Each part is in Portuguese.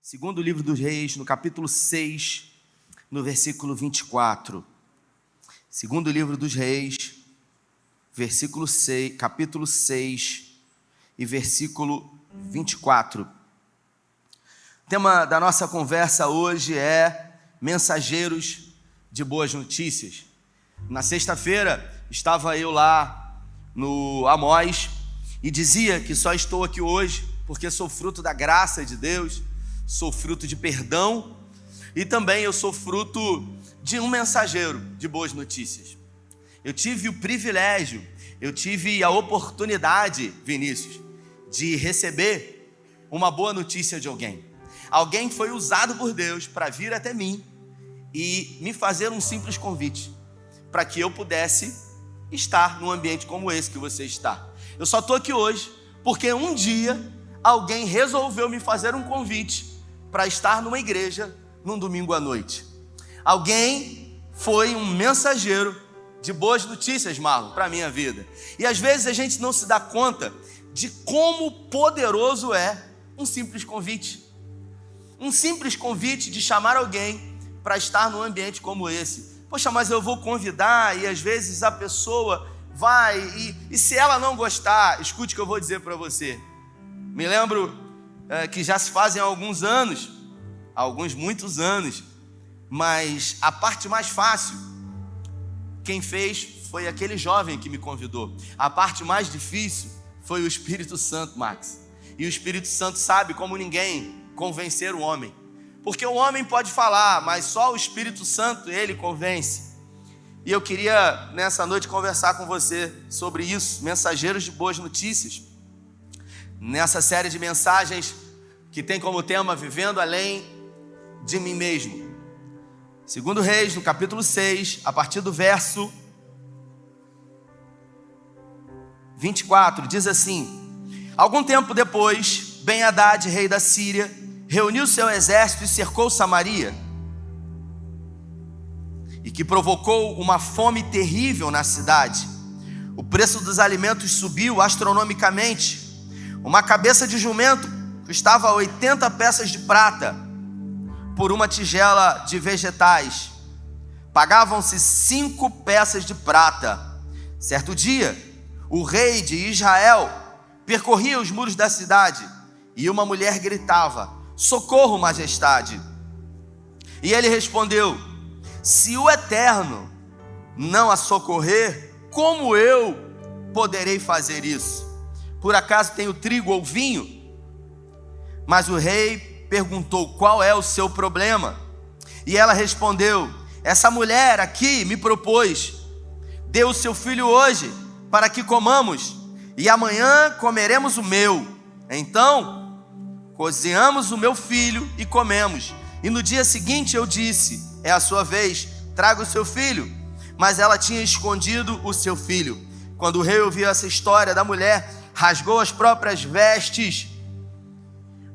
Segundo livro dos Reis, no capítulo 6, no versículo 24. Segundo livro dos Reis, capítulo 6 e versículo 24. O tema da nossa conversa hoje é mensageiros de boas notícias. Na sexta-feira, estava eu lá no Amós e dizia que só estou aqui hoje porque sou fruto da graça de Deus, sou fruto de perdão e também eu sou fruto de um mensageiro de boas notícias. Eu tive o privilégio, eu tive a oportunidade, Vinícius, de receber uma boa notícia de alguém. Alguém foi usado por Deus para vir até mim e me fazer um simples convite, para que eu pudesse estar num ambiente como esse que você está. Eu só estou aqui hoje porque um dia alguém resolveu me fazer um convite para estar numa igreja num domingo à noite. Alguém foi um mensageiro de boas notícias, Marlon, para a minha vida. E às vezes a gente não se dá conta de como poderoso é um simples convite. Um simples convite de chamar alguém para estar num ambiente como esse. Poxa, mas eu vou convidar e às vezes a pessoa vai e se ela não gostar, escute o que eu vou dizer para você. Me lembro que já se fazem muitos anos, mas a parte mais fácil, quem fez foi aquele jovem que me convidou. A parte mais difícil foi o Espírito Santo, Max. E o Espírito Santo sabe como ninguém convencer o homem. Porque o homem pode falar, mas só o Espírito Santo, ele convence. E eu queria, nessa noite, conversar com você sobre isso, mensageiros de boas notícias. Nessa série de mensagens que tem como tema Vivendo Além de Mim Mesmo. Segundo Reis, no capítulo 6, a partir do verso 24, diz assim: Algum tempo depois, Ben-Hadad, rei da Síria, reuniu seu exército e cercou Samaria, e que provocou uma fome terrível na cidade. O preço dos alimentos subiu astronomicamente. Uma cabeça de jumento custava 80 peças de prata por uma tigela de vegetais. Pagavam-se 5 peças de prata. Certo dia, o rei de Israel percorria os muros da cidade e uma mulher gritava: Socorro, majestade! E ele respondeu: Se o Eterno não a socorrer, como eu poderei fazer isso? Por acaso tenho trigo ou vinho? Mas o rei perguntou: Qual é o seu problema? E ela respondeu: Essa mulher aqui me propôs: Dê o seu filho hoje para que comamos, e amanhã comeremos o meu. Então cozinhamos o meu filho e comemos. E no dia seguinte eu disse: É a sua vez, traga o seu filho. Mas ela tinha escondido o seu filho. Quando o rei ouviu essa história da mulher, rasgou as próprias vestes,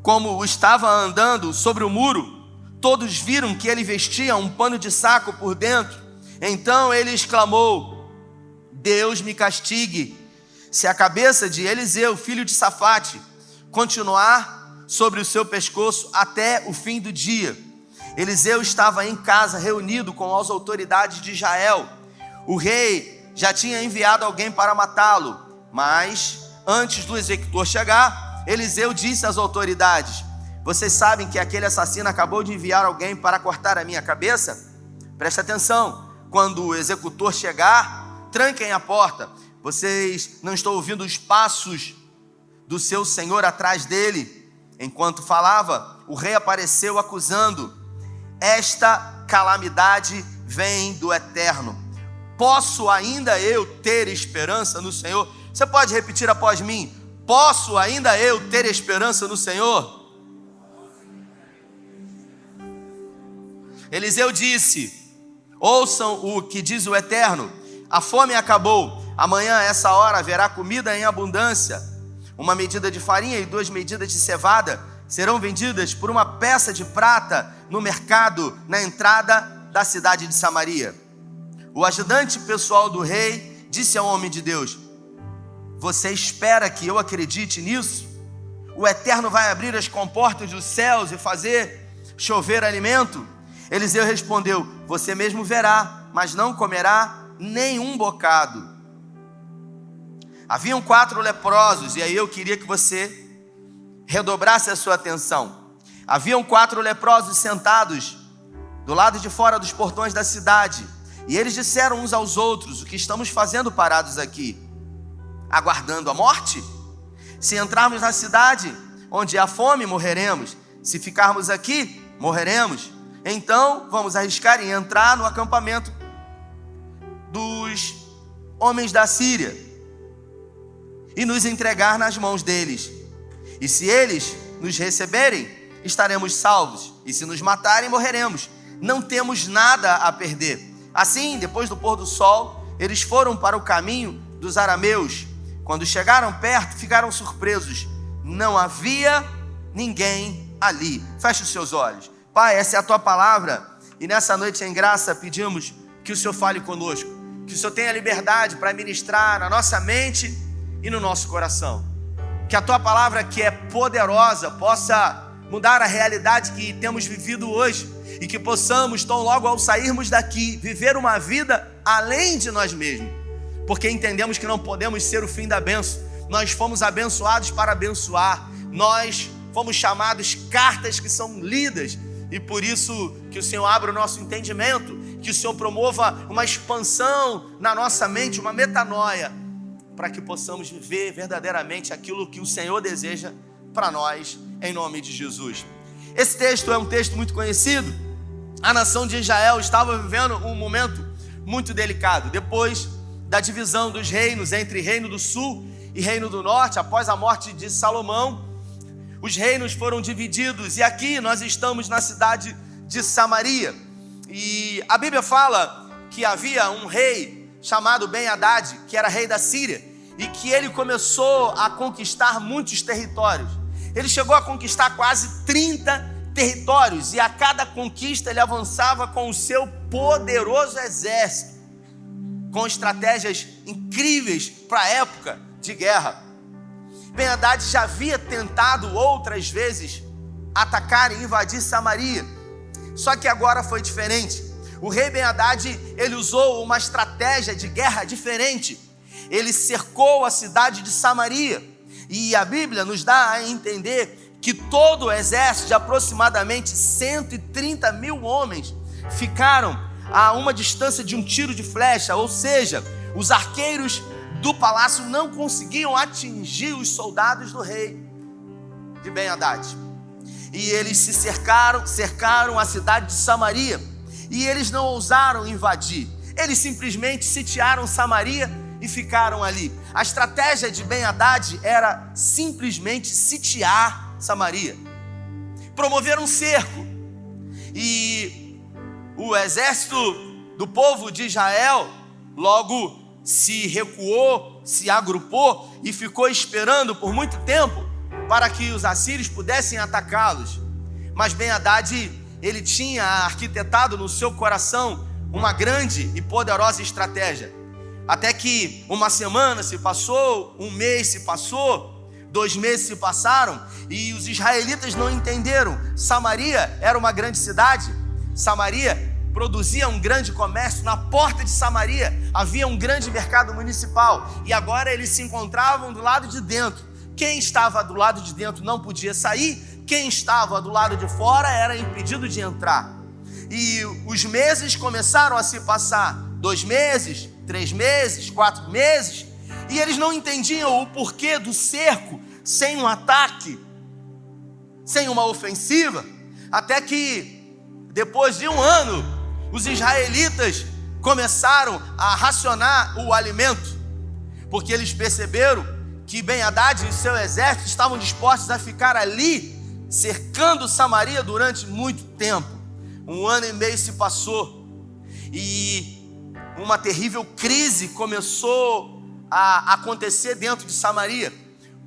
como estava andando sobre o muro. Todos viram que ele vestia um pano de saco por dentro. Então ele exclamou: Deus me castigue, se a cabeça de Eliseu, filho de Safate, continuar sobre o seu pescoço até o fim do dia. Eliseu estava em casa reunido com as autoridades de Israel. O rei já tinha enviado alguém para matá-lo, mas antes do executor chegar, Eliseu disse às autoridades: Vocês sabem que aquele assassino acabou de enviar alguém para cortar a minha cabeça? Presta atenção, quando o executor chegar, tranquem a porta. Vocês não estão ouvindo os passos do seu senhor atrás dele? Enquanto falava, o rei apareceu acusando: Esta calamidade vem do Eterno. Posso ainda eu ter esperança no Senhor? Você pode repetir após mim: Posso ainda eu ter esperança no Senhor? Eliseu disse: Ouçam o que diz o Eterno. A fome acabou. Amanhã a essa hora haverá comida em abundância. Uma medida de farinha e 2 medidas de cevada serão vendidas por uma peça de prata no mercado, na entrada da cidade de Samaria. O ajudante pessoal do rei disse ao homem de Deus: Você espera que eu acredite nisso? o Eterno vai abrir as comportas dos céus e fazer chover alimento? Eliseu respondeu: você mesmo verá, mas não comerá nenhum bocado. Haviam 4 leprosos, e aí eu queria que você redobrasse a sua atenção. Haviam 4 leprosos sentados do lado de fora dos portões da cidade, e eles disseram uns aos outros: o que estamos fazendo parados aqui? Aguardando a morte? Se entrarmos na cidade onde há fome, morreremos. Se ficarmos aqui, morreremos. Então vamos arriscar em entrar no acampamento dos homens da Síria e nos entregar nas mãos deles. E se eles nos receberem, estaremos salvos, e se nos matarem, morreremos. Não temos nada a perder. Assim, depois do pôr do sol, eles foram para o caminho dos arameus. Quando chegaram perto, ficaram surpresos. Não havia ninguém ali. Feche os seus olhos. Pai, essa é a tua palavra, e nessa noite em graça pedimos que o Senhor fale conosco, que o Senhor tenha liberdade para ministrar na nossa mente e no nosso coração. Que a tua palavra, que é poderosa, possa mudar a realidade que temos vivido hoje, e que possamos, tão logo ao sairmos daqui, viver uma vida além de nós mesmos, porque entendemos que não podemos ser o fim da bênção. Nós fomos abençoados para abençoar, nós fomos chamados cartas que são lidas, e por isso que o Senhor abra o nosso entendimento, que o Senhor promova uma expansão na nossa mente, uma metanoia, para que possamos viver verdadeiramente aquilo que o Senhor deseja para nós, em nome de Jesus. Esse texto é um texto muito conhecido. A nação de Israel estava vivendo um momento muito delicado, depois da divisão dos reinos entre Reino do Sul e Reino do Norte, após a morte de Salomão. Os reinos foram divididos, e aqui nós estamos na cidade de Samaria, e a Bíblia fala que havia um rei chamado Ben-Hadad, que era rei da Síria, e que ele começou a conquistar muitos territórios. Ele chegou a conquistar quase 30 territórios, e a cada conquista ele avançava com o seu poderoso exército, com estratégias incríveis para a época de guerra. Ben-Hadad já havia tentado outras vezes atacar e invadir Samaria, só que agora foi diferente. O rei Ben-Hadad, ele usou uma estratégia de guerra diferente. Ele cercou a cidade de Samaria, e a Bíblia nos dá a entender que todo o exército de aproximadamente 130 mil homens ficaram a uma distância de um tiro de flecha, ou seja, os arqueiros do palácio não conseguiam atingir os soldados do rei de Ben-Hadad. E eles se cercaram a cidade de Samaria, e eles não ousaram invadir. Eles simplesmente sitiaram Samaria e ficaram ali. A estratégia de Ben-Hadad era simplesmente sitiar Samaria, promover um cerco, e o exército do povo de Israel logo se recuou, se agrupou e ficou esperando por muito tempo para que os assírios pudessem atacá-los. Mas Ben-Hadad, ele tinha arquitetado no seu coração uma grande e poderosa estratégia. Até que uma semana se passou, um mês se passou, 2 meses se passaram, e os israelitas não entenderam. Samaria era uma grande cidade, Samaria produzia um grande comércio, na porta de Samaria havia um grande mercado municipal, e agora eles se encontravam do lado de dentro. Quem estava do lado de dentro não podia sair, quem estava do lado de fora era impedido de entrar. E os meses começaram a se passar, 2 meses, 3 meses, 4 meses, e eles não entendiam o porquê do cerco sem um ataque, sem uma ofensiva, até que depois de 1 ano, os israelitas começaram a racionar o alimento, porque eles perceberam que Ben-Hadad e seu exército estavam dispostos a ficar ali, cercando Samaria durante muito tempo. 1 ano e meio se passou, e uma terrível crise começou a acontecer dentro de Samaria,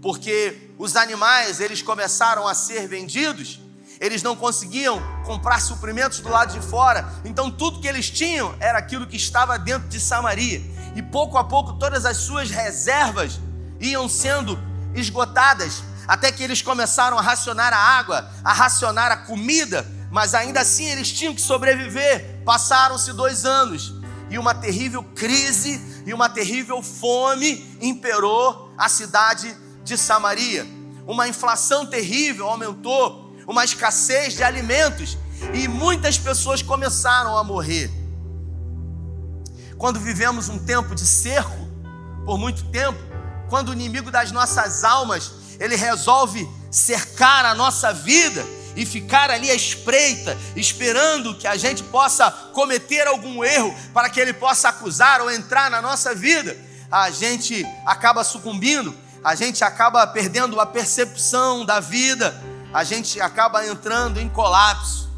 porque os animais, eles começaram a ser vendidos. Eles não conseguiam comprar suprimentos do lado de fora, então tudo que eles tinham era aquilo que estava dentro de Samaria, e pouco a pouco todas as suas reservas iam sendo esgotadas, até que eles começaram a racionar a água, a racionar a comida, mas ainda assim eles tinham que sobreviver. Passaram-se 2 anos e uma terrível crise e uma terrível fome imperou a cidade de Samaria. Uma inflação terrível aumentou, uma escassez de alimentos e muitas pessoas começaram a morrer. Quando vivemos um tempo de cerco, por muito tempo, quando o inimigo das nossas almas, ele resolve cercar a nossa vida e ficar ali à espreita, esperando que a gente possa cometer algum erro para que ele possa acusar ou entrar na nossa vida, a gente acaba sucumbindo, a gente acaba perdendo a percepção da vida, a gente acaba entrando em colapso.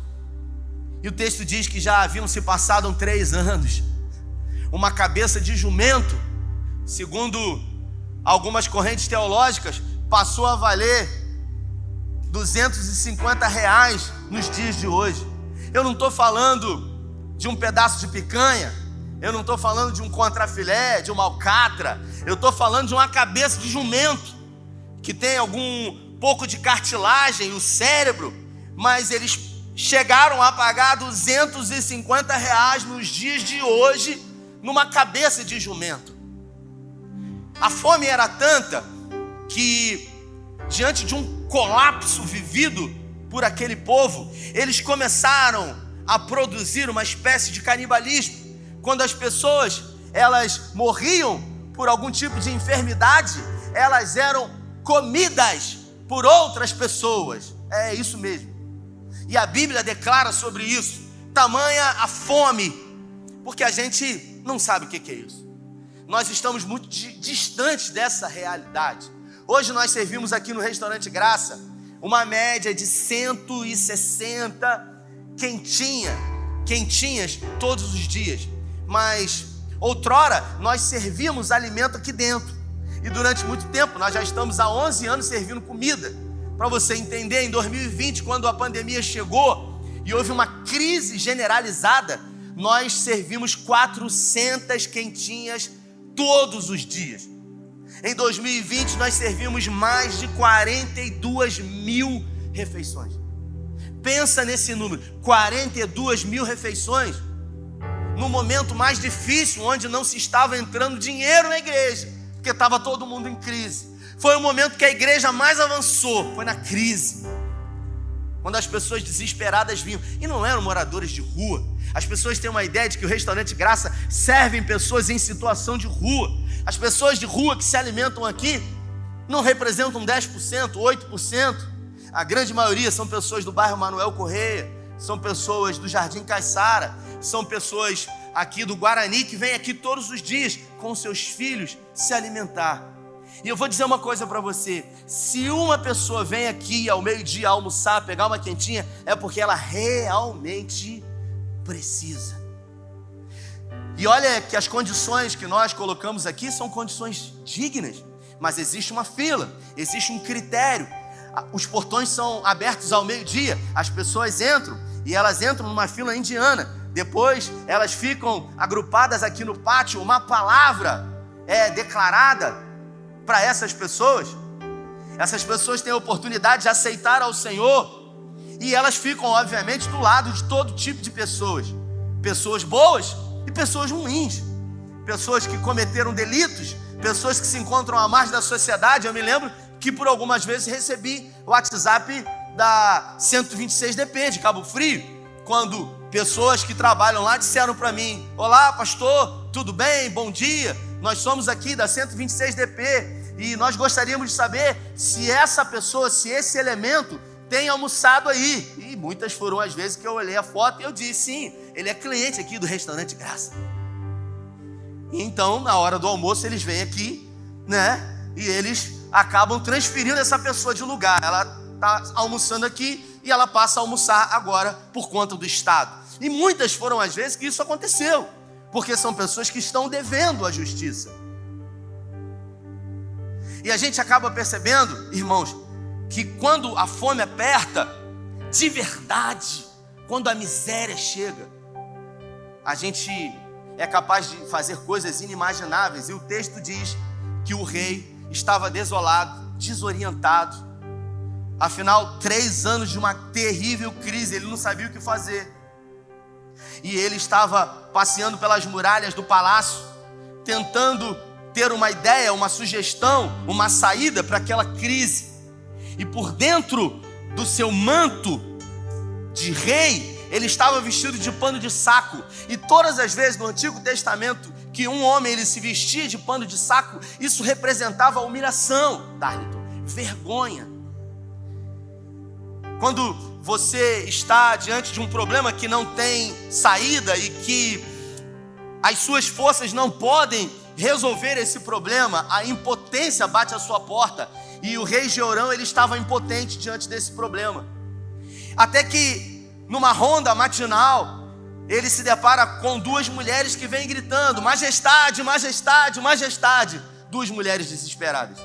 E o texto diz que já haviam se passado 3 anos. Uma cabeça de jumento, segundo algumas correntes teológicas, passou a valer R$250 nos dias de hoje. Eu não estou falando de um pedaço de picanha, eu não estou falando de um contrafilé, de uma alcatra, eu estou falando de uma cabeça de jumento, que tem algum pouco de cartilagem, o cérebro, mas eles chegaram a pagar R$250 nos dias de hoje, numa cabeça de jumento. A fome era tanta que, diante de um colapso vivido por aquele povo, eles começaram a produzir uma espécie de canibalismo. Quando as pessoas, elas morriam por algum tipo de enfermidade, elas eram comidas por outras pessoas. É isso mesmo. E a Bíblia declara sobre isso. Tamanha a fome, porque a gente não sabe o que é isso. Nós estamos muito distantes dessa realidade. Hoje nós servimos aqui no Restaurante Graça uma média de 160 quentinhas todos os dias. Mas outrora nós servíamos alimento aqui dentro. E durante muito tempo, nós já estamos há 11 anos servindo comida. Para você entender, em 2020, quando a pandemia chegou e houve uma crise generalizada, nós servimos 400 quentinhas todos os dias. Em 2020, nós servimos mais de 42 mil refeições. Pensa nesse número, 42 mil refeições, no momento mais difícil, onde não se estava entrando dinheiro na igreja, porque estava todo mundo em crise. Foi o momento que a igreja mais avançou, foi na crise, quando as pessoas desesperadas vinham, e não eram moradores de rua. As pessoas têm uma ideia de que o Restaurante Graça serve pessoas em situação de rua. As pessoas de rua que se alimentam aqui não representam 10%, 8%. A grande maioria são pessoas do bairro Manuel Correia, são pessoas do Jardim Caiçara, são pessoas aqui do Guarani que vêm aqui todos os dias com seus filhos se alimentar. E eu vou dizer uma coisa para você: se uma pessoa vem aqui ao meio-dia almoçar, pegar uma quentinha, é porque ela realmente precisa. E olha que as condições que nós colocamos aqui são condições dignas, mas existe uma fila, existe um critério. Os portões são abertos ao meio-dia, as pessoas entram e elas entram numa fila indiana. Depois elas ficam agrupadas aqui no pátio, uma palavra é declarada para essas pessoas. Essas pessoas têm a oportunidade de aceitar ao Senhor e elas ficam, obviamente, do lado de todo tipo de pessoas. Pessoas boas e pessoas ruins. Pessoas que cometeram delitos, pessoas que se encontram à margem da sociedade. Eu me lembro que por algumas vezes recebi o WhatsApp da 126DP de Cabo Frio, quando pessoas que trabalham lá disseram para mim: olá pastor, tudo bem? Bom dia, nós somos aqui da 126DP e nós gostaríamos de saber se essa pessoa, se esse elemento tem almoçado aí. E muitas foram as vezes que eu olhei a foto e eu disse: sim, ele é cliente aqui do Restaurante Graça. E então, na hora do almoço, eles vêm aqui, né? E eles acabam transferindo essa pessoa de lugar. Ela está almoçando aqui e ela passa a almoçar agora por conta do Estado. E muitas foram as vezes que isso aconteceu, porque são pessoas que estão devendo à justiça. E a gente acaba percebendo, irmãos, que quando a fome aperta, de verdade, quando a miséria chega, a gente é capaz de fazer coisas inimagináveis. E o texto diz que o rei estava desolado, desorientado, Afinal, 3 anos de uma terrível crise, ele não sabia o que fazer. E ele estava passeando pelas muralhas do palácio, tentando ter uma ideia, uma sugestão, uma saída para aquela crise. E por dentro do seu manto de rei, ele estava vestido de pano de saco. E todas as vezes no Antigo Testamento que um homem ele se vestia de pano de saco, isso representava a humilhação, Darlington, vergonha. Quando você está diante de um problema que não tem saída e que as suas forças não podem resolver esse problema, a impotência bate à sua porta. E o rei Jeorão, ele estava impotente diante desse problema. Até que numa ronda matinal, ele se depara com 2 mulheres que vêm gritando: majestade, majestade, majestade. 2 mulheres desesperadas.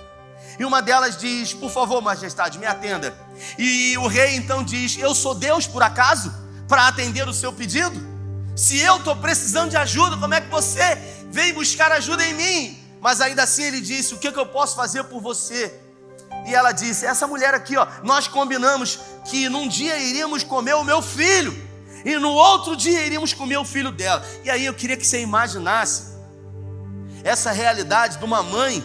E uma delas diz: por favor, majestade, me atenda. E o rei então diz: eu sou Deus por acaso para atender o seu pedido? Se eu estou precisando de ajuda, como é que você veio buscar ajuda em mim? Mas ainda assim ele disse: o que eu posso fazer por você? E ela disse: essa mulher aqui, nós combinamos que num dia iríamos comer o meu filho e no outro dia iríamos comer o filho dela. E aí eu queria que você imaginasse essa realidade de uma mãe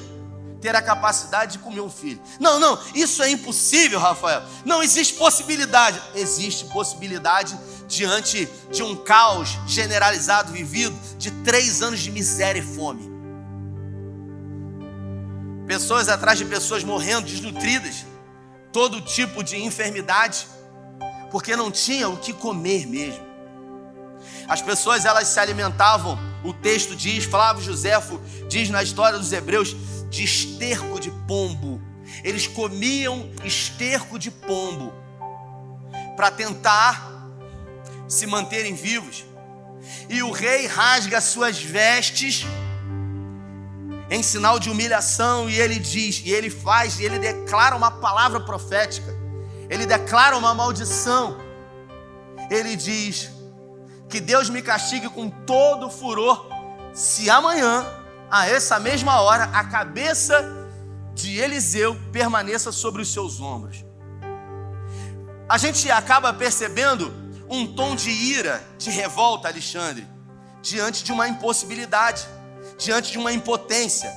ter a capacidade de comer um filho. Não, isso é impossível, Rafael. Não existe possibilidade. Existe possibilidade diante de um caos generalizado vivido de 3 anos de miséria e fome. Pessoas atrás de pessoas morrendo, desnutridas, todo tipo de enfermidade, porque não tinha o que comer mesmo. As pessoas, elas se alimentavam, o texto diz, Flávio Joséfo diz na história dos Hebreus, de esterco de pombo. Eles comiam esterco de pombo para tentar se manterem vivos. E o rei rasga suas vestes em sinal de humilhação, e ele diz, e ele faz, e ele declara uma palavra profética. Ele declara uma maldição. Ele diz: que Deus me castigue com todo furor, se amanhã, a essa mesma hora, a cabeça de Eliseu permaneça sobre os seus ombros. A gente acaba percebendo um tom de ira, de revolta, Alexandre, diante de uma impossibilidade, diante de uma impotência.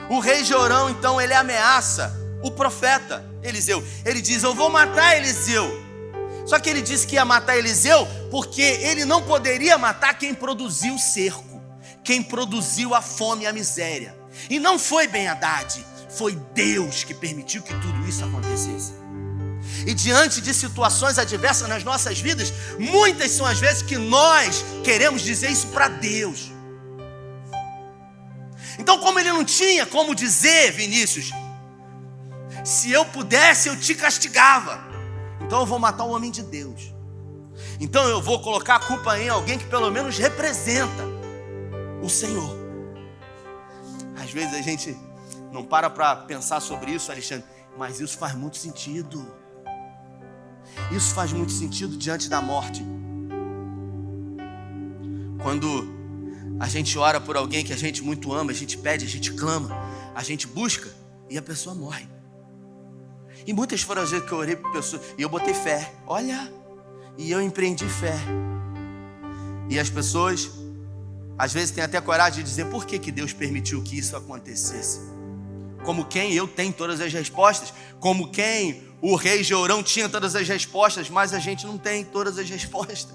O rei Jeorão, então, ele ameaça o profeta Eliseu. Ele diz: eu vou matar Eliseu. Só que ele disse que ia matar Eliseu porque ele não poderia matar quem produziu o cerco, quem produziu a fome e a miséria. E não foi Ben-Hadad, foi Deus que permitiu que tudo isso acontecesse. E diante de situações adversas nas nossas vidas, muitas são as vezes que nós queremos dizer isso para Deus. Então, como ele não tinha como dizer, Vinícius, se eu pudesse eu te castigava, então eu vou matar o homem de Deus. Então eu vou colocar a culpa em alguém que pelo menos representa o Senhor. Às vezes a gente não para pensar sobre isso, Alexandre, mas isso faz muito sentido. Isso faz muito sentido diante da morte. Quando a gente ora por alguém que a gente muito ama, a gente pede, a gente clama, a gente busca e a pessoa morre. E muitas foram as vezes que eu orei por pessoas e eu botei fé, olha, e eu empreendi fé. E as pessoas às vezes têm até coragem de dizer: por que Deus permitiu que isso acontecesse? Como quem eu tenho todas as respostas, como quem o rei Jeorão tinha todas as respostas, mas a gente não tem todas as respostas,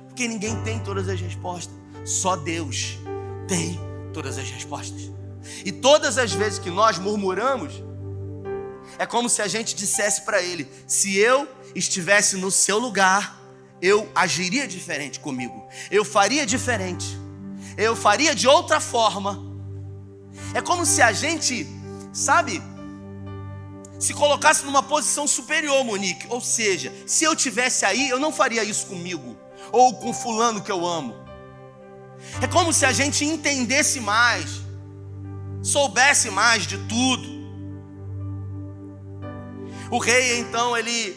porque ninguém tem todas as respostas, só Deus tem todas as respostas. E todas as vezes que nós murmuramos, é como se a gente dissesse para ele: se eu estivesse no seu lugar, eu agiria diferente comigo, eu faria diferente, eu faria de outra forma. É como se a gente, sabe, se colocasse numa posição superior, Monique. Ou seja, se eu tivesse aí, eu não faria isso comigo, ou com fulano que eu amo. É como se a gente entendesse mais, soubesse mais de tudo. O rei, então, ele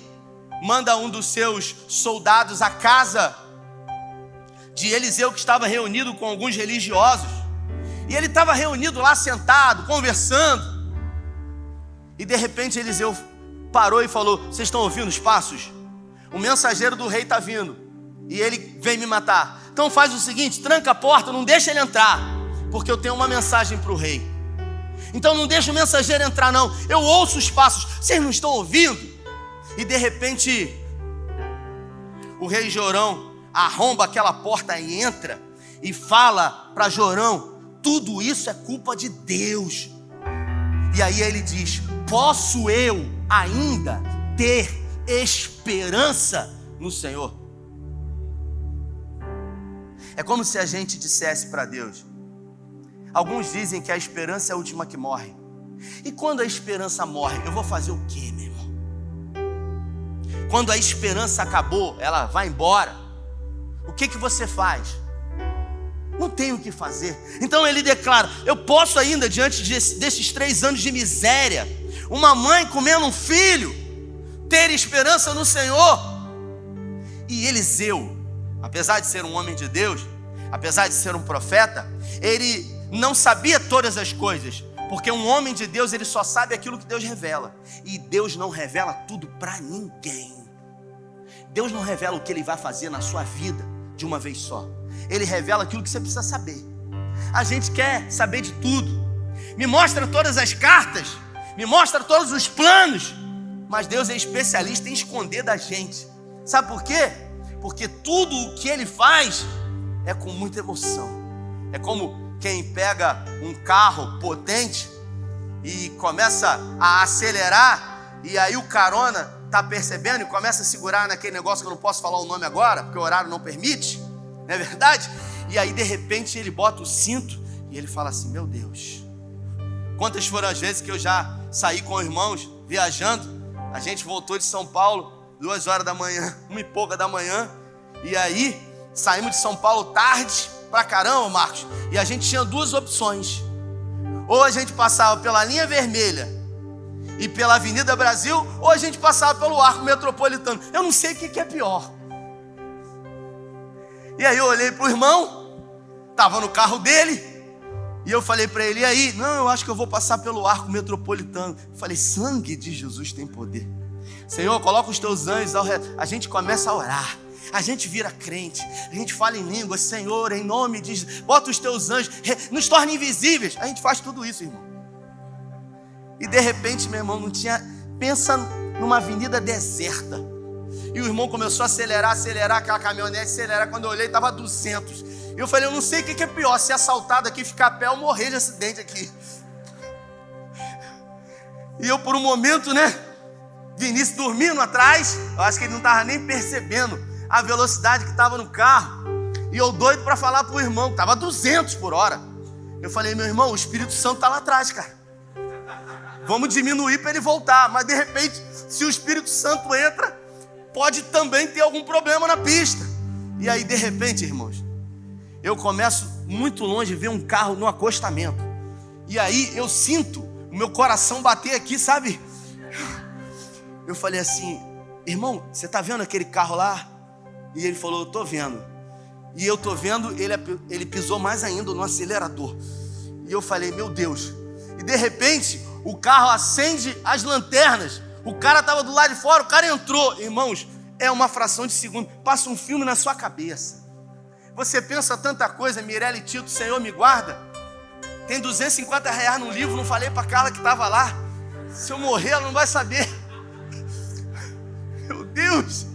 manda um dos seus soldados à casa de Eliseu, que estava reunido com alguns religiosos. E ele estava reunido lá, sentado, conversando. E de repente Eliseu parou e falou: vocês estão ouvindo os passos? O mensageiro do rei está vindo e ele vem me matar. Então faz o seguinte, tranca a porta, não deixa ele entrar, porque eu tenho uma mensagem para o rei. Então não deixa o mensageiro entrar não, eu ouço os passos, vocês não estão ouvindo? E de repente o rei Jorão arromba aquela porta e entra e fala para Jorão: tudo isso é culpa de Deus. E aí ele diz: posso eu ainda ter esperança no Senhor? É como se a gente dissesse para Deus. Alguns dizem que a esperança é a última que morre. E quando a esperança morre, eu vou fazer o quê, meu irmão? Quando a esperança acabou, ela vai embora, o que você faz? Não tem o que fazer. Então ele declara: eu posso ainda, diante desses 3 anos de miséria, uma mãe comendo um filho, ter esperança no Senhor. E Eliseu, apesar de ser um homem de Deus, apesar de ser um profeta, ele não sabia todas as coisas, porque um homem de Deus, ele só sabe aquilo que Deus revela, e Deus não revela tudo para ninguém. Deus não revela o que Ele vai fazer na sua vida de uma vez só. Ele revela aquilo que você precisa saber. A gente quer saber de tudo. Me mostra todas as cartas, me mostra todos os planos, mas Deus é especialista em esconder da gente. Sabe por quê? Porque tudo o que Ele faz é com muita emoção. É como quem pega um carro potente e começa a acelerar, e aí o carona está percebendo e começa a segurar naquele negócio que eu não posso falar o nome agora, porque o horário não permite, não é verdade? E aí de repente ele bota o cinto e ele fala assim: meu Deus, quantas foram as vezes que eu já saí com irmãos viajando, a gente voltou de São Paulo 2 horas da manhã, 1 e pouca da manhã, e aí saímos de São Paulo tarde pra caramba, Marcos, e a gente tinha 2 opções: ou a gente passava pela linha vermelha e pela Avenida Brasil, ou a gente passava pelo Arco Metropolitano. Eu não sei o que é pior. E aí eu olhei pro irmão, estava no carro dele, e eu falei para ele: e aí? Não, eu acho que eu vou passar pelo Arco Metropolitano. Eu falei: sangue de Jesus tem poder. Senhor, coloca os teus anjos ao redor. A gente começa a orar, a gente vira crente, a gente fala em línguas. Senhor, em nome de Jesus, bota os teus anjos, nos torna invisíveis. A gente faz tudo isso, irmão. E de repente, meu irmão, não tinha... Pensa numa avenida deserta. E o irmão começou a acelerar, aquela caminhonete acelerar. Quando eu olhei, estava 200. E eu falei: eu não sei o que é pior, se assaltado aqui, ficar a pé ou morrer de acidente aqui. E eu, por um momento, né, Vinícius dormindo atrás, eu acho que ele não estava nem percebendo a velocidade que estava no carro. E eu doido para falar para o irmão, que estava 200 por hora. Eu falei: meu irmão, o Espírito Santo está lá atrás, cara. Vamos diminuir para ele voltar. Mas de repente, se o Espírito Santo entra, pode também ter algum problema na pista. E aí de repente, irmãos, eu começo muito longe a ver um carro no acostamento. E aí eu sinto o meu coração bater aqui, sabe? Eu falei assim: irmão, você está vendo aquele carro lá? E ele falou: eu estou vendo. E eu estou vendo, ele pisou mais ainda no acelerador. E eu falei: meu Deus. E de repente o carro acende as lanternas. O cara estava do lado de fora, o cara entrou. Irmãos, é uma fração de segundo. Passa um filme na sua cabeça. Você pensa tanta coisa. Mirella e Tito, Senhor me guarda. Tem R$250 no livro. Não falei para Carla que estava lá. Se eu morrer, ela não vai saber. Meu Deus.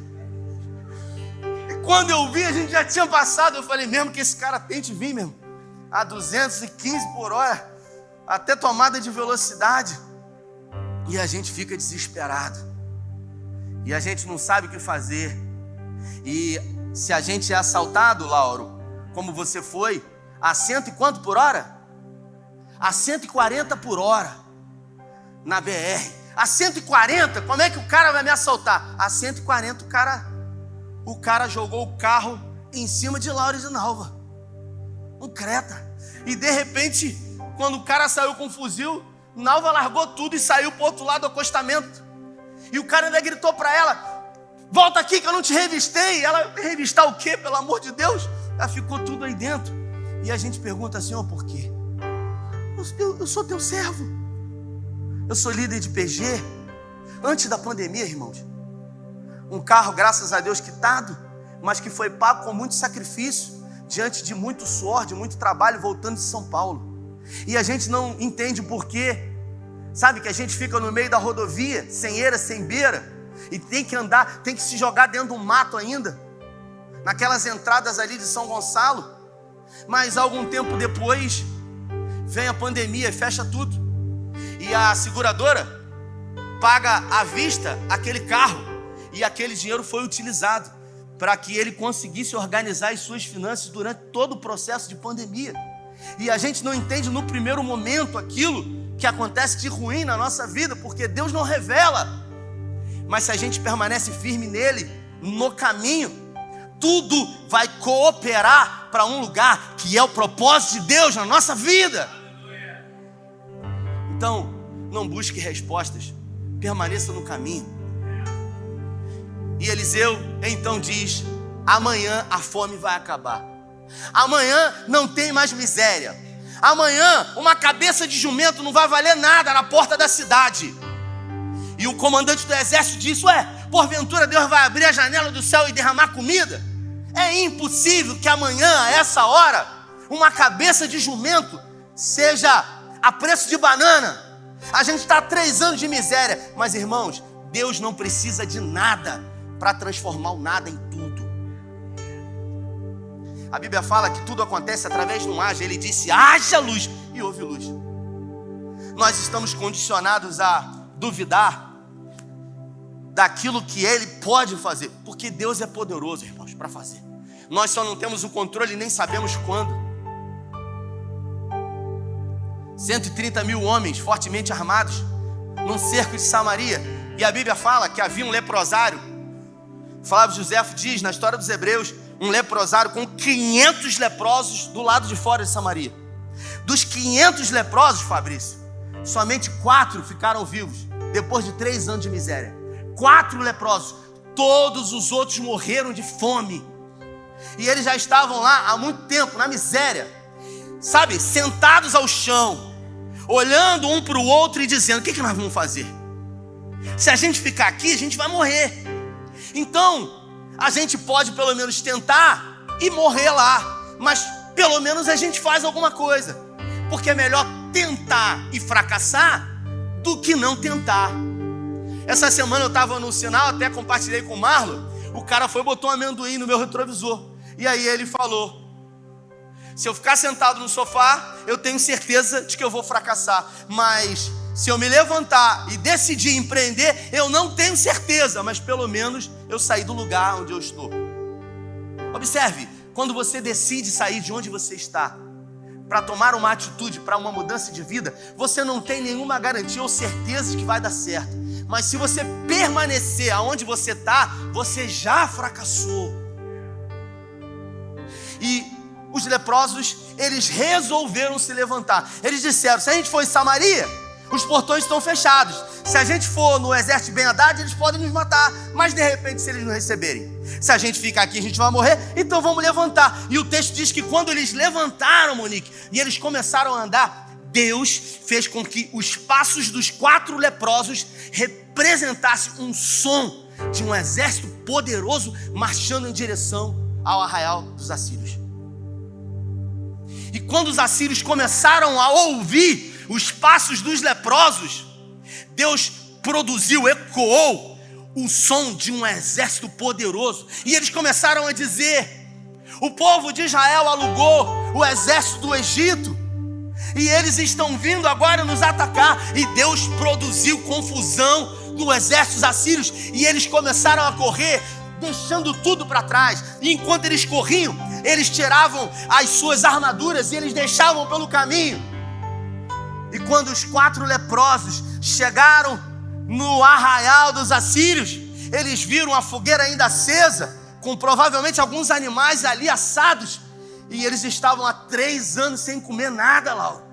E quando eu vi, a gente já tinha passado. Eu falei: mesmo que esse cara tente vir mesmo a 215 por hora, até tomada de velocidade, e a gente fica desesperado, e a gente não sabe o que fazer. E se a gente é assaltado, Lauro, como você foi, a 100 e quanto por hora? A 140 por hora na BR. A 140, como é que o cara vai me assaltar? A 140, o cara jogou o carro em cima de Lauro e de Nalva, um Creta. E de repente, quando o cara saiu com o fuzil, Nalva largou tudo e saiu para o outro lado do acostamento. E o cara ainda gritou para ela: volta aqui que eu não te revistei. Ela: revistar o quê, pelo amor de Deus? Ela ficou tudo aí dentro. E a gente pergunta: Senhor, por quê? Eu sou teu servo, eu sou líder de PG, Antes da pandemia, irmãos, um carro, graças a Deus, quitado, mas que foi pago com muito sacrifício, diante de muito suor, de muito trabalho, voltando de São Paulo. E a gente não entende o porquê. Sabe que a gente fica no meio da rodovia, sem eira, sem beira, e tem que andar, tem que se jogar dentro do mato ainda, naquelas entradas ali de São Gonçalo. Mas algum tempo depois, vem a pandemia e fecha tudo. E a seguradora paga à vista aquele carro, e aquele dinheiro foi utilizado para que ele conseguisse organizar as suas finanças durante todo o processo de pandemia. E a gente não entende no primeiro momento aquilo que acontece de ruim na nossa vida, porque Deus não revela. Mas se a gente permanece firme nele, no caminho, tudo vai cooperar para um lugar que é o propósito de Deus na nossa vida. Então, não busque respostas, permaneça no caminho. E Eliseu então diz: amanhã a fome vai acabar. Amanhã não tem mais miséria. Amanhã uma cabeça de jumento não vai valer nada na porta da cidade. E o comandante do exército disse: porventura Deus vai abrir a janela do céu e derramar comida? É impossível que amanhã, a essa hora, uma cabeça de jumento seja a preço de banana. A gente está há 3 anos de miséria. Mas, irmãos, Deus não precisa de nada para transformar o nada em tudo. A Bíblia fala que tudo acontece através de um haja. Ele disse: haja luz, e houve luz. Nós estamos condicionados a duvidar daquilo que Ele pode fazer, porque Deus é poderoso, irmãos, para fazer. Nós só não temos o controle e nem sabemos quando. 130 mil homens fortemente armados num cerco de Samaria. E a Bíblia fala que havia um leprosário. Flávio Joséfo diz, na história dos Hebreus, um leprosário com 500 leprosos do lado de fora de Samaria. Dos 500 leprosos, Fabrício, somente 4 ficaram vivos, depois de 3 anos de miséria. 4 leprosos, todos os outros morreram de fome. E eles já estavam lá há muito tempo, na miséria, sabe, sentados ao chão, olhando um para o outro e dizendo: o que nós vamos fazer? Se a gente ficar aqui, a gente vai morrer. Então, a gente pode pelo menos tentar e morrer lá, mas pelo menos a gente faz alguma coisa, porque é melhor tentar e fracassar do que não tentar. Essa semana eu estava no sinal, até compartilhei com o Marlon. O cara foi e botou um amendoim no meu retrovisor. E aí ele falou: se eu ficar sentado no sofá, eu tenho certeza de que eu vou fracassar. Mas se eu me levantar e decidir empreender, eu não tenho certeza, mas pelo menos eu saí do lugar onde eu estou. Observe, quando você decide sair de onde você está para tomar uma atitude, para uma mudança de vida, você não tem nenhuma garantia ou certeza de que vai dar certo. Mas se você permanecer aonde você está, você já fracassou. E os leprosos, eles resolveram se levantar. Eles disseram: se a gente for em Samaria, os portões estão fechados. Se a gente for no exército de Ben-Hadad, eles podem nos matar. Mas de repente, se eles não receberem, se a gente ficar aqui, a gente vai morrer. Então vamos levantar. E o texto diz que quando eles levantaram, Monique, e eles começaram a andar, Deus fez com que os passos dos 4 leprosos representassem um som de um exército poderoso marchando em direção ao arraial dos assírios. E quando os assírios começaram a ouvir os passos dos leprosos, Deus produziu, ecoou o som de um exército poderoso. E eles começaram a dizer: o povo de Israel alugou o exército do Egito, e eles estão vindo agora nos atacar. E Deus produziu confusão no exército dos assírios, e eles começaram a correr, deixando tudo para trás. E enquanto eles corriam, eles tiravam as suas armaduras e eles deixavam pelo caminho. E quando os 4 leprosos chegaram no arraial dos assírios, eles viram a fogueira ainda acesa, com provavelmente alguns animais ali assados. E eles estavam há 3 anos sem comer nada, Laura.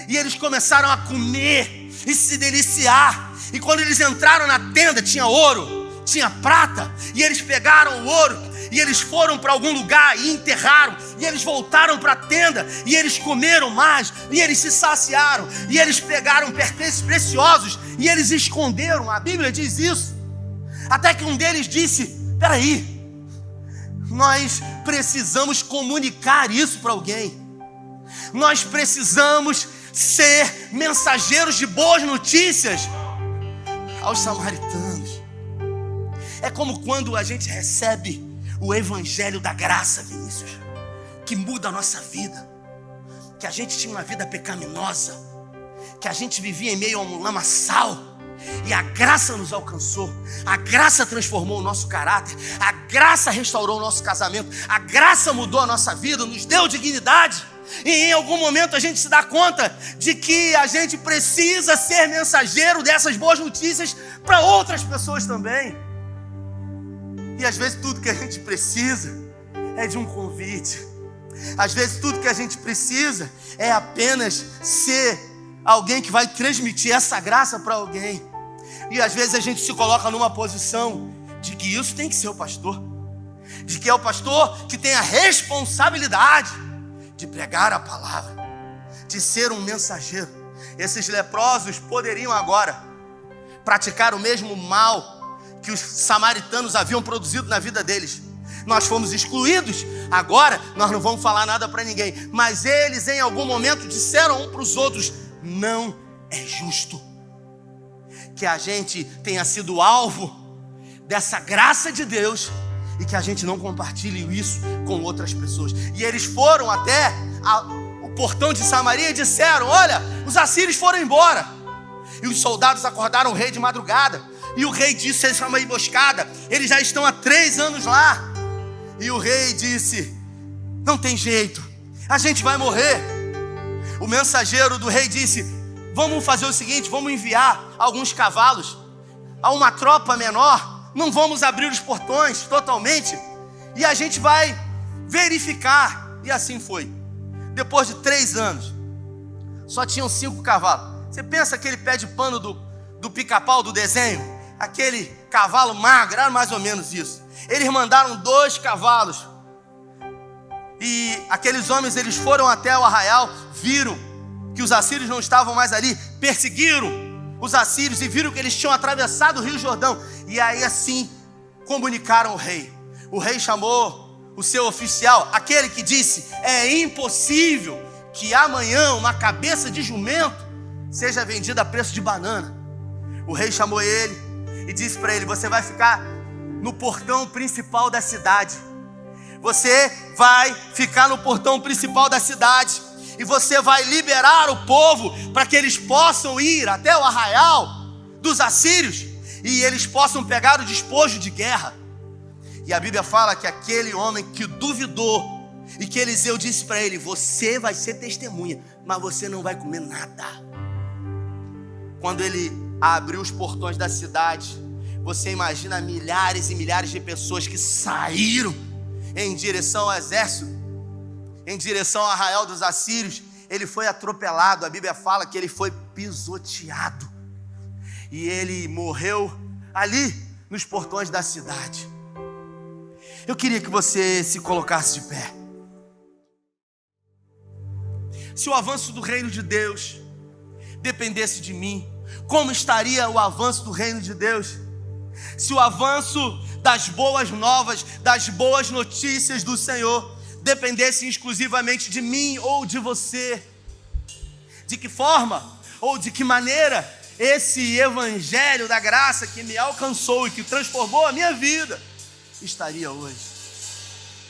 E eles começaram a comer e se deliciar. E quando eles entraram na tenda, tinha ouro, tinha prata. E eles pegaram o ouro e eles foram para algum lugar e enterraram, e eles voltaram para a tenda, e eles comeram mais, e eles se saciaram, e eles pegaram pertences preciosos, e eles esconderam. A Bíblia diz isso. Até que um deles disse: peraí, nós precisamos comunicar isso para alguém. Nós precisamos ser mensageiros de boas notícias aos samaritanos. É como quando a gente recebe o evangelho da graça, Vinícius, que muda a nossa vida. Que a gente tinha uma vida pecaminosa, que a gente vivia em meio a um lamaçal, e a graça nos alcançou. A graça transformou o nosso caráter, a graça restaurou o nosso casamento, a graça mudou a nossa vida, nos deu dignidade. E em algum momento a gente se dá conta de que a gente precisa ser mensageiro dessas boas notícias para outras pessoas também. E às vezes tudo que a gente precisa é de um convite. Às vezes tudo que a gente precisa é apenas ser alguém que vai transmitir essa graça para alguém. E às vezes a gente se coloca numa posição de que isso tem que ser o pastor, de que é o pastor que tem a responsabilidade de pregar a palavra, de ser um mensageiro. Esses leprosos poderiam agora praticar o mesmo mal que os samaritanos haviam produzido na vida deles. Nós fomos excluídos, agora nós não vamos falar nada para ninguém. Mas eles em algum momento disseram um para os outros: não é justo que a gente tenha sido alvo dessa graça de Deus e que a gente não compartilhe isso com outras pessoas. E eles foram até o portão de Samaria e disseram: olha, os assírios foram embora. E os soldados acordaram o rei de madrugada, e o rei disse: eles são uma emboscada, eles já estão há 3 anos lá. E o rei disse: não tem jeito, a gente vai morrer. O mensageiro do rei disse: vamos fazer o seguinte, vamos enviar alguns cavalos a uma tropa menor, não vamos abrir os portões totalmente, e a gente vai verificar. E assim foi. Depois de 3 anos, só tinham 5 cavalos. Você pensa aquele pé de pano do pica-pau do desenho? Aquele cavalo magro, era mais ou menos isso. Eles mandaram 2 cavalos. E aqueles homens, eles foram até o arraial, viram que os assírios não estavam mais ali, perseguiram os assírios e viram que eles tinham atravessado o Rio Jordão. E aí assim comunicaram ao rei. O rei chamou o seu oficial, aquele que disse: é impossível que amanhã uma cabeça de jumento seja vendida a preço de banana. O rei chamou ele e disse para ele: você vai ficar no portão principal da cidade. Você vai ficar no portão principal da cidade, e você vai liberar o povo para que eles possam ir até o arraial dos assírios e eles possam pegar o despojo de guerra. E a Bíblia fala que aquele homem que duvidou, e que Eliseu disse para ele: você vai ser testemunha, mas você não vai comer nada. Quando ele abriu os portões da cidade, você imagina milhares e milhares de pessoas que saíram em direção ao exército, em direção ao arraial dos assírios. Ele foi atropelado. A Bíblia fala que ele foi pisoteado, e ele morreu ali nos portões da cidade. Eu queria que você se colocasse de pé. Se o avanço do reino de Deus dependesse de mim, como estaria o avanço do reino de Deus? Se o avanço das boas novas, das boas notícias do Senhor dependesse exclusivamente de mim ou de você, de que forma ou de que maneira esse evangelho da graça que me alcançou e que transformou a minha vida estaria hoje?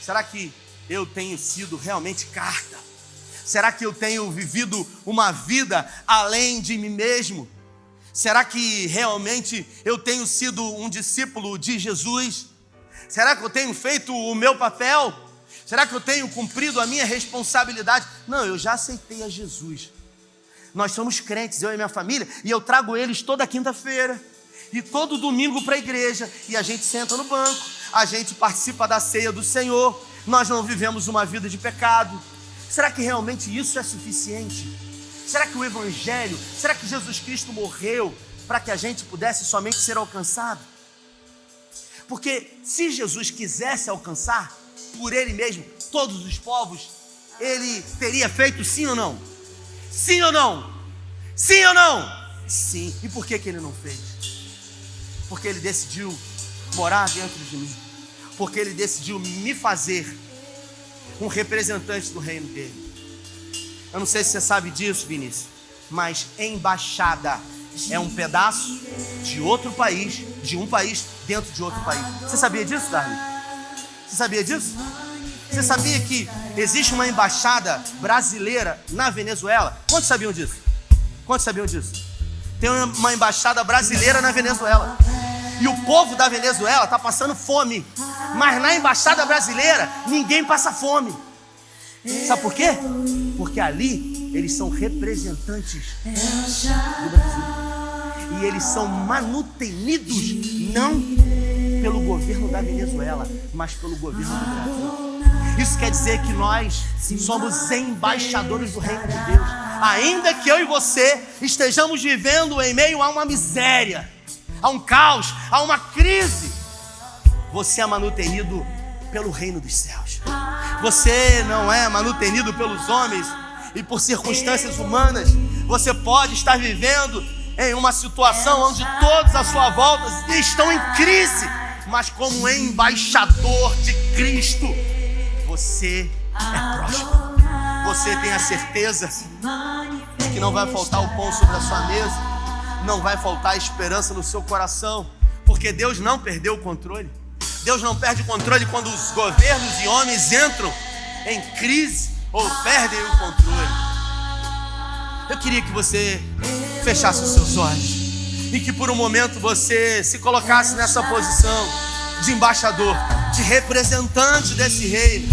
Será que eu tenho sido realmente carta? Será que eu tenho vivido uma vida além de mim mesmo? Será que realmente eu tenho sido um discípulo de Jesus? Será que eu tenho feito o meu papel? Será que eu tenho cumprido a minha responsabilidade? Não, eu já aceitei a Jesus. Nós somos crentes, eu e minha família, e eu trago eles toda quinta-feira e todo domingo para a igreja, e a gente senta no banco, a gente participa da ceia do Senhor. Nós não vivemos uma vida de pecado. Será que realmente isso é suficiente? Será que o evangelho, será que Jesus Cristo morreu para que a gente pudesse somente ser alcançado? Porque se Jesus quisesse alcançar por ele mesmo todos os povos, ele teria feito sim ou não? Sim ou não? Sim ou não? Sim. E por que ele não fez? Porque ele decidiu morar dentro de mim. Porque ele decidiu me fazer um representante do reino dele. Eu não sei se você sabe disso, Vinícius, mas embaixada é um pedaço de outro país, de um país dentro de outro país. Você sabia disso, Darlene? Você sabia disso? Você sabia que existe uma embaixada brasileira na Venezuela? Quantos sabiam disso? Quantos sabiam disso? Tem uma embaixada brasileira na Venezuela. E o povo da Venezuela está passando fome. Mas na embaixada brasileira, ninguém passa fome. Sabe por quê? Porque ali eles são representantes do Brasil. E eles são manutenidos não pelo governo da Venezuela, mas pelo governo do Brasil. Isso quer dizer que nós somos embaixadores do reino de Deus. Ainda que eu e você estejamos vivendo em meio a uma miséria, a um caos, a uma crise, você é manutenido pelo reino dos céus. Você não é manutenido pelos homens e por circunstâncias humanas. Você pode estar vivendo em uma situação onde todos à sua volta estão em crise, mas como embaixador de Cristo, você é próspero. Você tem a certeza de que não vai faltar o pão sobre a sua mesa, não vai faltar esperança no seu coração, porque Deus não perdeu o controle. Deus não perde o controle quando os governos e homens entram em crise ou perdem o controle. Eu queria que você fechasse os seus olhos e que por um momento você se colocasse nessa posição de embaixador, de representante desse reino,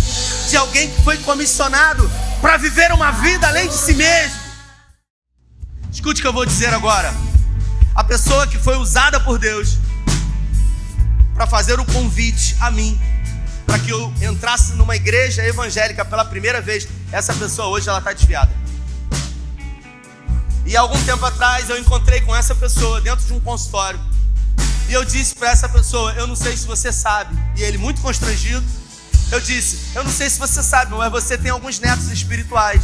de alguém que foi comissionado para viver uma vida além de si mesmo. Escute o que eu vou dizer agora. A pessoa que foi usada por Deus para fazer o convite a mim, para que eu entrasse numa igreja evangélica pela primeira vez, essa pessoa hoje ela está desviada. E algum tempo atrás eu encontrei com essa pessoa dentro de um consultório. E eu disse para essa pessoa, eu não sei se você sabe. E ele, muito constrangido, eu disse, eu não sei se você sabe, mas você tem alguns netos espirituais.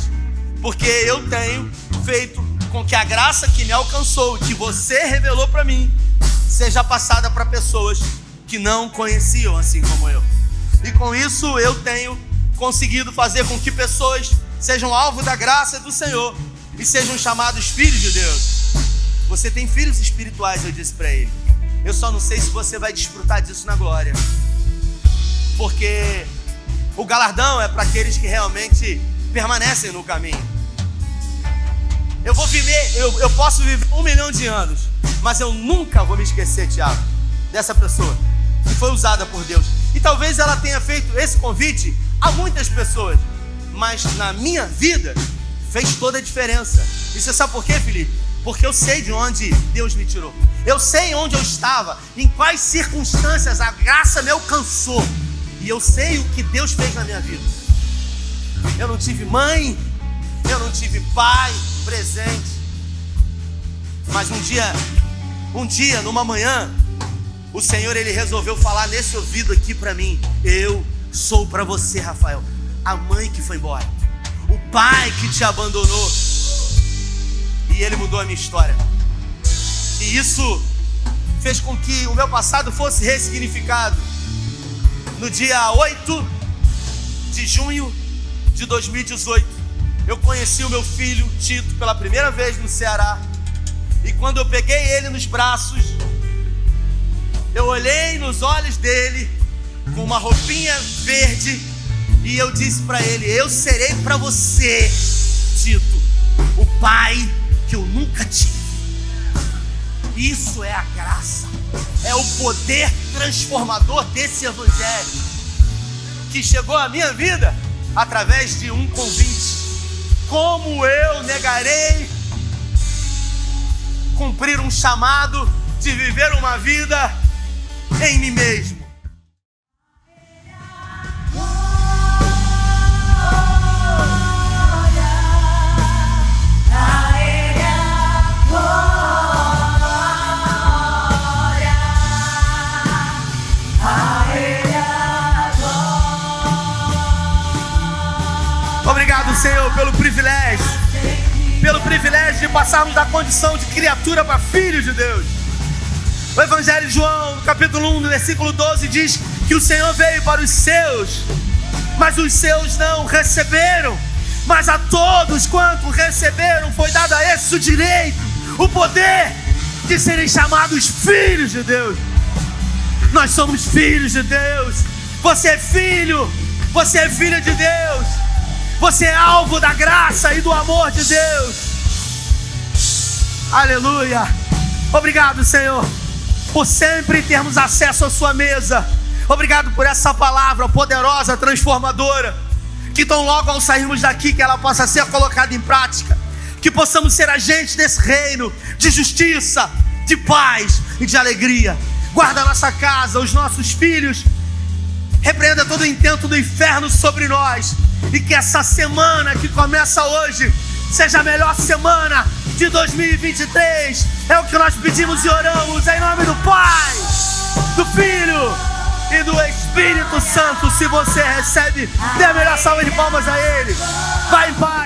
Porque eu tenho feito com que a graça que me alcançou, que você revelou para mim, seja passada para pessoas que não conheciam assim como eu. E com isso eu tenho conseguido fazer com que pessoas sejam alvo da graça do Senhor e sejam chamados filhos de Deus. Você tem filhos espirituais, eu disse para ele. Eu só não sei se você vai desfrutar disso na glória, porque o galardão é para aqueles que realmente permanecem no caminho. Eu posso viver 1 milhão de anos, mas eu nunca vou me esquecer, Tiago, dessa pessoa que foi usada por Deus. E talvez ela tenha feito esse convite a muitas pessoas, mas na minha vida fez toda a diferença. E você sabe por quê, Felipe? Porque eu sei de onde Deus me tirou. Eu sei onde eu estava, em quais circunstâncias a graça me alcançou. E eu sei o que Deus fez na minha vida. Eu não tive mãe, eu não tive pai presente. Mas um dia, numa manhã, o Senhor, Ele resolveu falar nesse ouvido aqui para mim. Eu sou para você, Rafael, a mãe que foi embora, o pai que te abandonou. E Ele mudou a minha história. E isso fez com que o meu passado fosse ressignificado. No dia 8 de junho de 2018, eu conheci o meu filho Tito pela primeira vez no Ceará. E quando eu peguei ele nos braços, eu olhei nos olhos dele com uma roupinha verde e eu disse para ele: eu serei para você, Tito, o pai que eu nunca tive. Isso é a graça, é o poder transformador desse evangelho que chegou à minha vida através de um convite. Como eu negarei cumprir um chamado de viver uma vida em mim mesmo? Senhor, pelo privilégio de passarmos da condição de criatura para filho de Deus. O Evangelho de João, no capítulo 1, no versículo 12, diz que o Senhor veio para os seus, mas os seus não receberam. Mas a todos quanto receberam, foi dado a esses o direito, o poder de serem chamados filhos de Deus. Nós somos filhos de Deus. Você é filho de Deus. Você é alvo da graça e do amor de Deus. Aleluia. Obrigado, Senhor, por sempre termos acesso à sua mesa. Obrigado por essa palavra poderosa, transformadora, que tão logo ao sairmos daqui, que ela possa ser colocada em prática, que possamos ser agentes desse reino de justiça, de paz e de alegria. Guarda a nossa casa, os nossos filhos. Repreenda todo o intento do inferno sobre nós, e que essa semana que começa hoje seja a melhor semana de 2023. É o que nós pedimos e oramos em nome do Pai, do Filho e do Espírito Santo. Se você recebe, dê a melhor salva de palmas a Ele. Vai em paz.